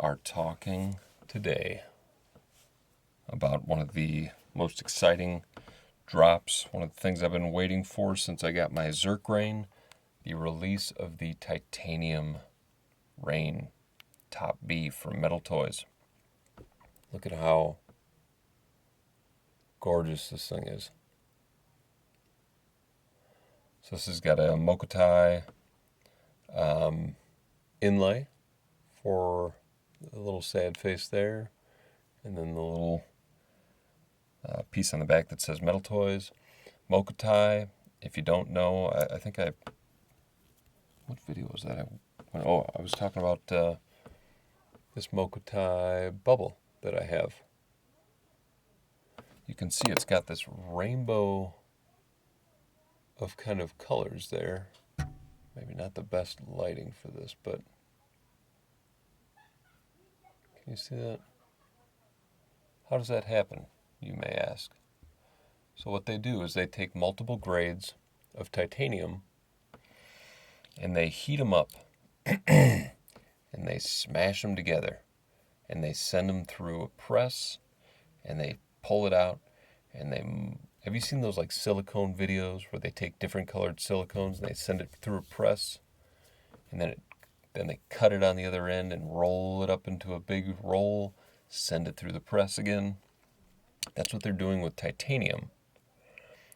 are talking today about one of the most exciting drops, one of the things I've been waiting for since I got my Zerk Rain, the release of the Titanium Rain Top B from Metal Toys. Look at how gorgeous this thing is. So this has got a Mokotai inlay for the little sad face there, and then the little piece on the back that says Metal Toys. Mokotai, if you don't know, I think what video was that? I was talking about this Mokotai bubble that I have. You can see it's got this rainbow of kind of colors there. Maybe not the best lighting for this, but can you see that? How does that happen, you may ask? So what they do is they take multiple grades of titanium and they heat them up and they smash them together and they send them through a press and they pull it out and they... Have you seen those like silicone videos where they take different colored silicones and they send it through a press and then they cut it on the other end and roll it up into a big roll, send it through the press again? That's what they're doing with titanium.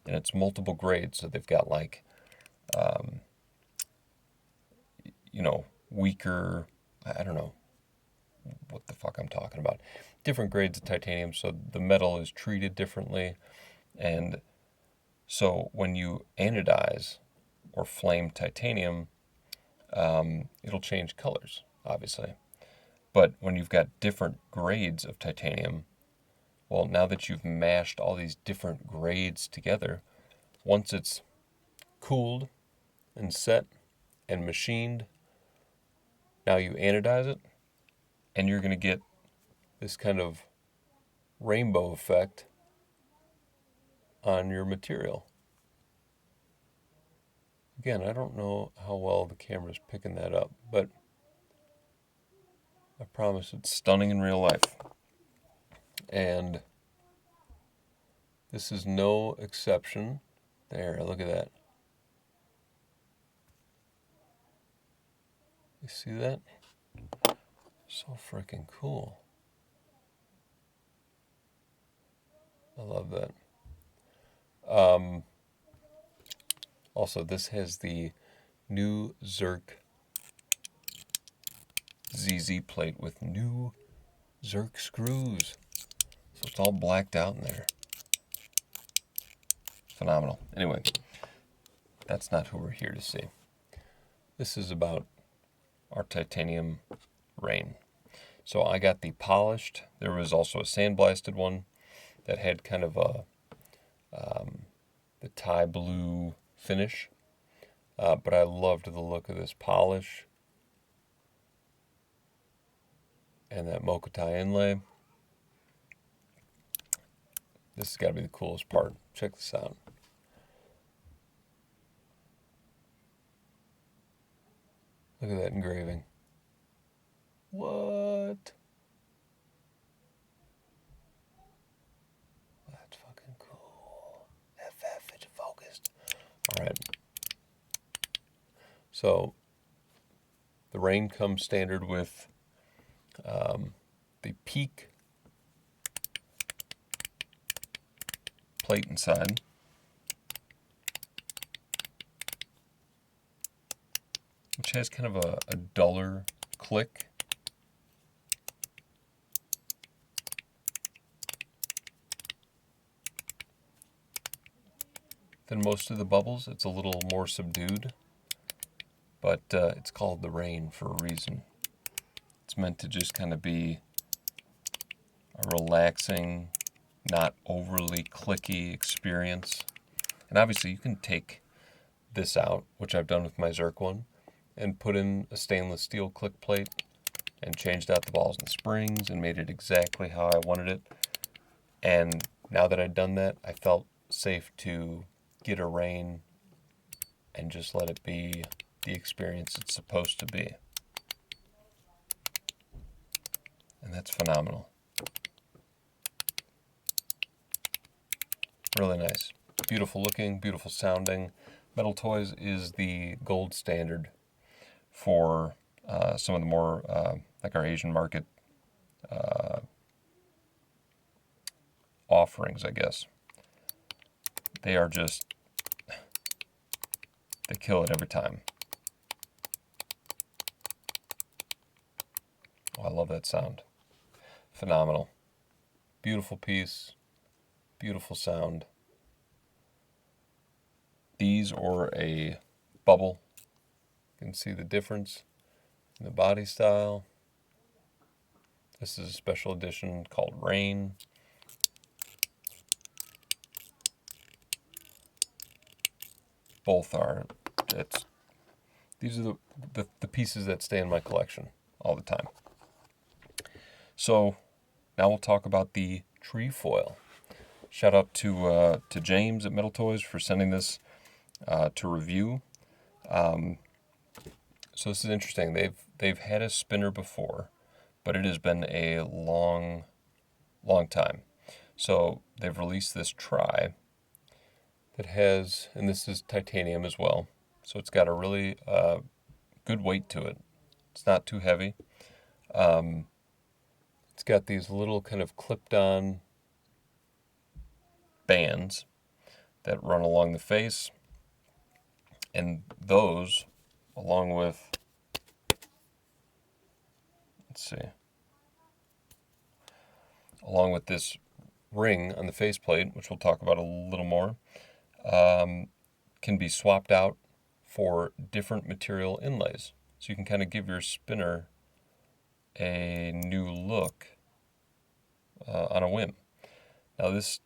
And it's multiple grades, so they've got like, weaker, I don't know what the fuck I'm talking about. Different grades of titanium, so the metal is treated differently. And so when you anodize or flame titanium, it'll change colors, obviously. But when you've got different grades of titanium, well, now that you've mashed all these different grades together, once it's cooled and set and machined, now you anodize it, and you're going to get this kind of rainbow effect on your material. Again, I don't know how well the camera's picking that up, but I promise it's stunning in real life. And this is no exception. There, look at that. You see that? So freaking cool. I love that. Also, this has the new Zerk ZZ plate with new Zerk screws. So it's all blacked out in there. Phenomenal. Anyway, that's not who we're here to see. This is about our titanium rain. So I got the polished. There was also a sandblasted one that had kind of the Thai blue finish. But I loved the look of this polish and that Mokotai inlay. This has got to be the coolest part. Check this out. Look at that engraving. What? That's fucking cool. FF, Fidget focused. Alright. So, the rain comes standard with the peak plate inside. Which has kind of a duller click. Than most of the bubbles. It's a little more subdued. But it's called the Rain for a reason. It's meant to just kind of be a relaxing, not overly clicky experience. And obviously you can take this out, which I've done with my Zerk one, and put in a stainless steel click plate and changed out the balls and springs and made it exactly how I wanted it. And now that I'd done that, I felt safe to get a rain and just let it be the experience it's supposed to be. And that's phenomenal. Really nice. Beautiful looking, beautiful sounding. Metal Toys is the gold standard for some of the more, like our Asian market offerings, I guess. They are just, they kill it every time. Oh, I love that sound. Phenomenal. Beautiful piece, beautiful sound. These or a bubble. You can see the difference in the body style. This is a special edition called Rain. Both are, these are the pieces that stay in my collection all the time. So now we'll talk about the Trefoil. Shout out to James at Metal Toys for sending this to review. So this is interesting. They've had a spinner before, but it has been a long time. So they've released this Tri that has, and this is titanium as well. So it's got a really good weight to it. It's not too heavy. It's got these little kind of clipped-on bands that run along the face, and those, along with, along with this ring on the faceplate, which we'll talk about a little more, can be swapped out for different material inlays. So you can kind of give your spinner a new look on a whim. Now the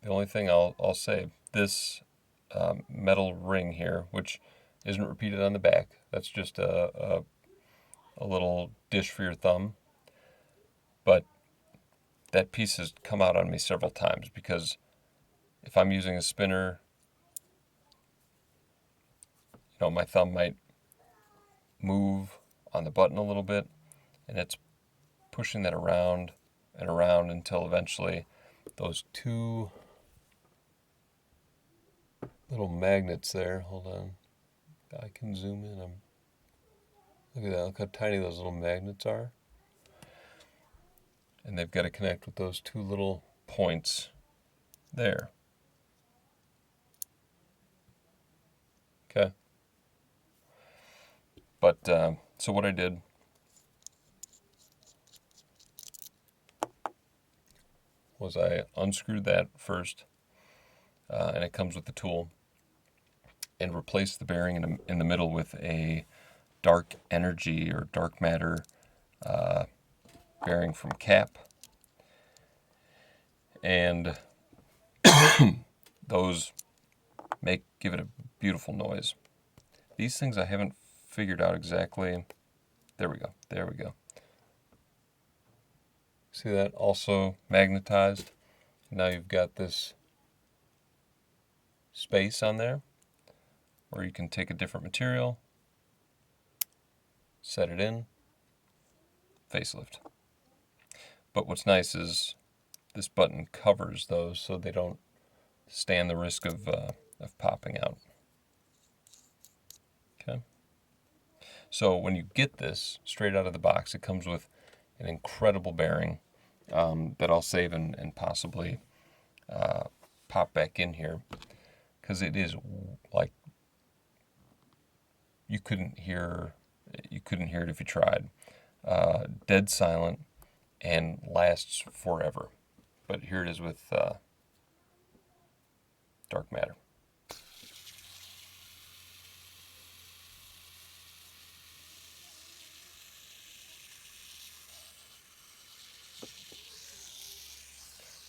only thing I'll say, this metal ring here, which isn't repeated on the back, that's just a little dish for your thumb. But that piece has come out on me several times because if I'm using a spinner, my thumb might move on the button a little bit, and it's pushing that around and around until eventually those two little magnets there, hold on, I can zoom in, look at that, look how tiny those little magnets are. And they've got to connect with those two little points there. Okay. But, so what I did was I unscrewed that first, and it comes with the tool, and replaced the bearing in the middle with a dark energy or dark matter bearing from Cap. And those give it a beautiful noise. These things I haven't figured out exactly. There we go. See that? Also magnetized. Now you've got this space on there where you can take a different material, set it in, facelift. But what's nice is this button covers those so they don't stand the risk of popping out. Okay. So when you get this straight out of the box, it comes with an incredible bearing that I'll save and possibly pop back in here, because it is like you couldn't hear it if you tried. Dead silent and lasts forever. But here it is with dark matter.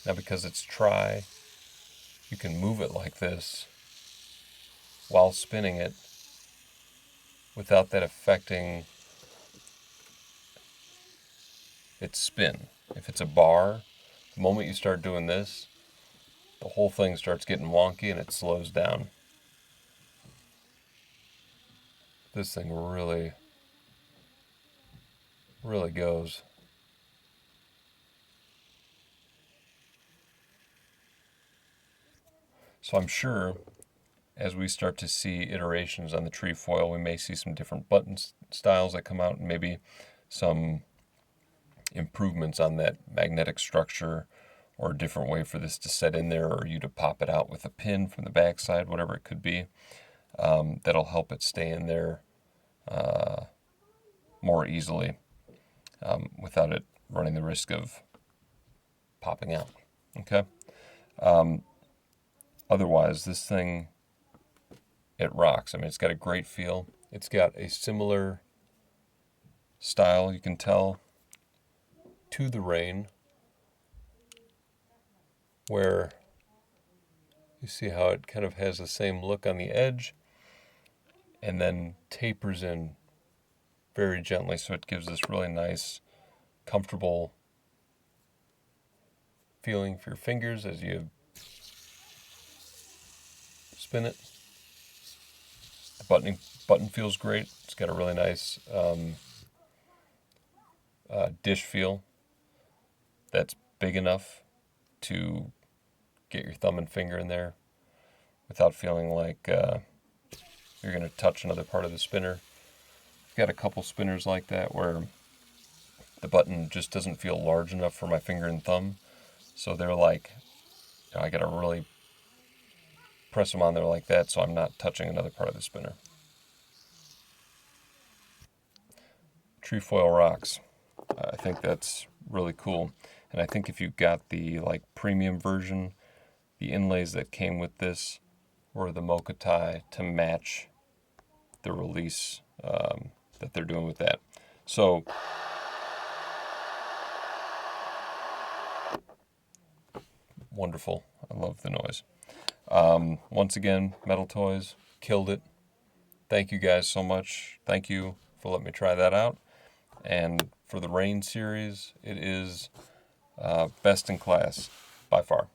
Now because it's Tri, you can move it like this while spinning it without that affecting its spin. If it's a bar, the moment you start doing this, the whole thing starts getting wonky and it slows down. This thing really, really goes. So I'm sure as we start to see iterations on the Trefoil, we may see some different button styles that come out, and maybe some improvements on that magnetic structure, or a different way for this to set in there, or you to pop it out with a pin from the backside, whatever it could be. That'll help it stay in there more easily without it running the risk of popping out. Okay. Otherwise, this thing, it rocks. I mean, it's got a great feel. It's got a similar style, you can tell, to the Rain, where you see how it kind of has the same look on the edge and then tapers in very gently, so it gives this really nice, comfortable feeling for your fingers as you spin it. The button feels great. It's got a really nice dish feel that's big enough to get your thumb and finger in there without feeling like you're going to touch another part of the spinner. I've got a couple spinners like that where the button just doesn't feel large enough for my finger and thumb. So they're like, I got to really press them on there like that so I'm not touching another part of the spinner. Trefoil rocks. I think that's really cool. And I think if you got the premium version, the inlays that came with this were the mocha tie to match the release that they're doing with that. So wonderful. I love the noise. Once again, Metal Toys killed it. Thank you guys so much. Thank you for letting me try that out. And for the Rain series, it is best in class by far.